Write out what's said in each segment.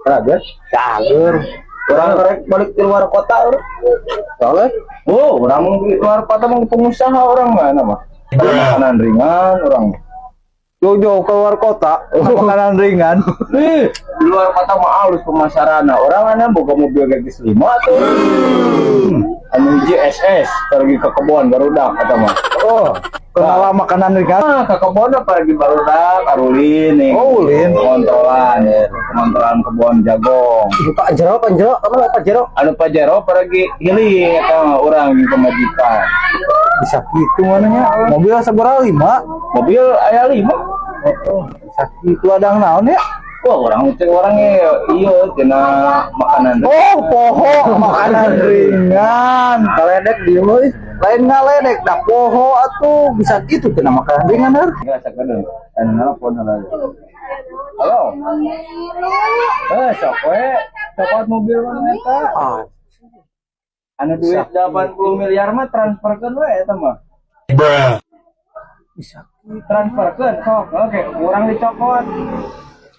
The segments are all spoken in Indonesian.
Kaget. Cager. Orang rek balik ke luar kota orang. Soalnya, orang di luar kota mau pengusaha orang mana mah. Makanan ringan orang. Jojo keluar kota, makanan ringan. Nih, di luar kota mah halus pemasaran. Orang ana boga mobil garis 5 tuh. Anu JSS pergi ke kebun barudak kata mah. Oh, kenapa makanan ringan? Ke kebun pergi barudak, Arulin nih. Oh, Ulin. Kontrolan ya, kontrolan kebun jagong. Pak Jero, kamu Pak Jero? Anu Pajero pergi healing kata orang yang pemajikan. Bisa gitu mananya. Mobil seberapa 5? Mobil aya 5. Oh, bisa gitu ada yang naon ya? Wah, orang cek orangnya iya kena makanan. Oh, poho makanan ringan. Kaledek di euy. Lain ngaledek dah poho atuh bisa gitu kena makanan ringan har. Enggak sakeudeung. Anu nelpon heula. Halo. Sok we copot mobil mana eta? Ah, Anu duit 80 miliar mah transferkeun we eta mah. bisa. Transferkeun sok, oke, urang dicopot.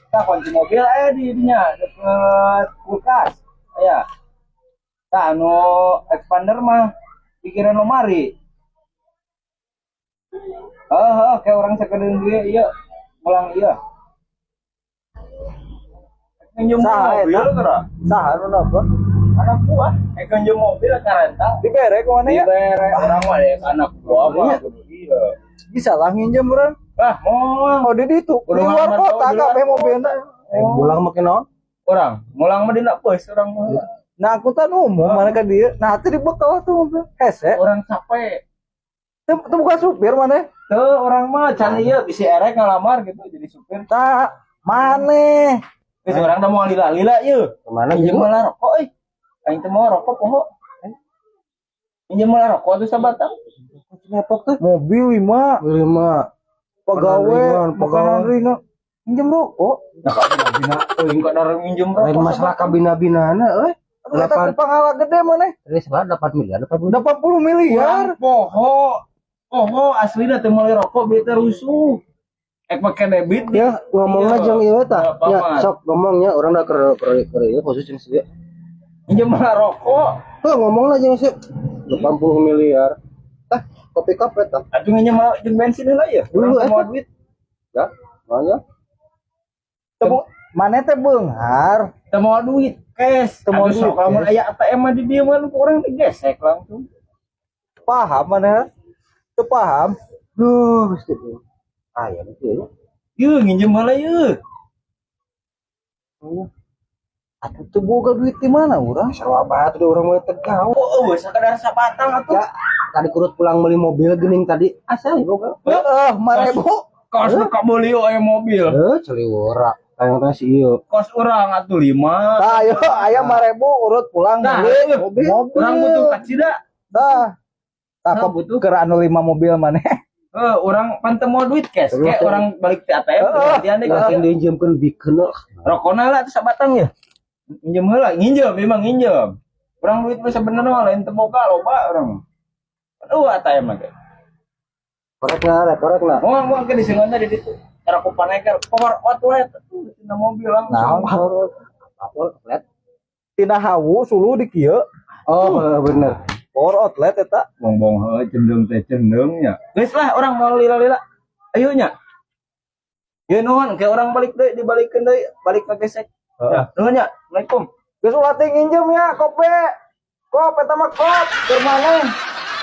Tah kunci mobil di dinya deket kulkas. Aya. Tah anu expander mah pikiran lemari. Kayak orang sakedeung dia ieu ulang ieu. Nginjem mobil kira. Saha nu napa? Anak gua, nginjem mobil karenta. Dibere ke mana ya? Dibere orang mah ya anak gua mah kudu ieu. Bisa lah nginjem urang. Moal. Oh, di ditu. Di Kudu luar ngaman kota tahu di luar kabeh mobilna. Mulang makin naon? Orang, mulang mah dina bus orang mah. Nah, angkutan umum mana ka dieu? Nah, teh dibekal tuh mobil. Hese. Orang capek. Teu bukan supir mana? Tuh orang mah can ieu bisi erek ngalamar gitu jadi supir. Tak maneh. Geus urang da moal lila-lila ieu. Kemana Pinjem malah rokok euy. Aing teh mau rokok poho. Pinjem malah rokok atuh sabatang. Nepok tuh mobil 5 pegawai makanan ringan pinjam rokok. Nah, kabina teuing kadar minjem rokok. Lain masalah kabina-binana euy. Tapi pangala gede mana? Tadi sebenarnya 8 miliar, 80 miliar. Poho aslina teh meuli rokok bieu teh rusuh. Ek make debit ya ngomongnya jeung ieu tah. Bapak Ya mah. sok ngomongnya urang da keur ieu khusus jeung sieu. Minjem malah rokok. Tuh ngomongna jeung sieu 80 miliar. Tah, kopi kafe tah. Atuh nginjem malah jeung bensin heula ieu. Dulu, Urang mau duit. Ya, makanya Temu mana teh beunghar. Teu mau duit cash. Teu mau Aduh, duit lamun cash. aya ATM mah di dieu mah urang digesek langsung. Paham mana? Teu paham. duh mesti tuh. Aya betul. Yeuh nginjem heula yeuh. Atuh teu boga duit di mana urang? Sawabat tuh urang mulai tegau. Oh, sakadar sabatang atuh. Ya, tadi kurut pulang beli mobil geuning tadi. Asal boga. Marebu. Kos nu kabeli aya mobil. Celiwora. Kayak teh si ieu. Kos urang atuh 5. Tah ayo aya marebu urut pulang Nah, beli mobil. mobil. Urang butuh kacida. Tah. Tah Nah, butuh. keur anu 5 mobil maneh. Urang pan teu mau duit cash. Kayak orang balik ke ATM gantian deh. Lakin diinjemkeun bikeun. Rokona lah teh sabatang ya. Nginjem heula, nginjem memang nginjem. Urang duit mah sebenarnya mah lain teu boga loba urang. Aduh ATM mah ge. Korek lah. Mau ke di sini di ditu. Cara ku paneker power outlet tina mobil langsung. Naon? Apa outlet? Tina hawu sulu di kieu. Oh, bener. Power outlet eta. Bongbong heuh cendeung teh cendeung nya. Geus lah urang mau lila-lila. Ayo nya. Ye nuhun ke urang balik deui dibalikeun deui, balik ka gesek. Ya, nuhun nya. Assalamualaikum. Geus ulah teh nginjem ya kope. Kop eta mah kop. Keur maneh?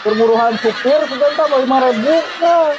Keur buruhan supir sebentar 5.000 nah.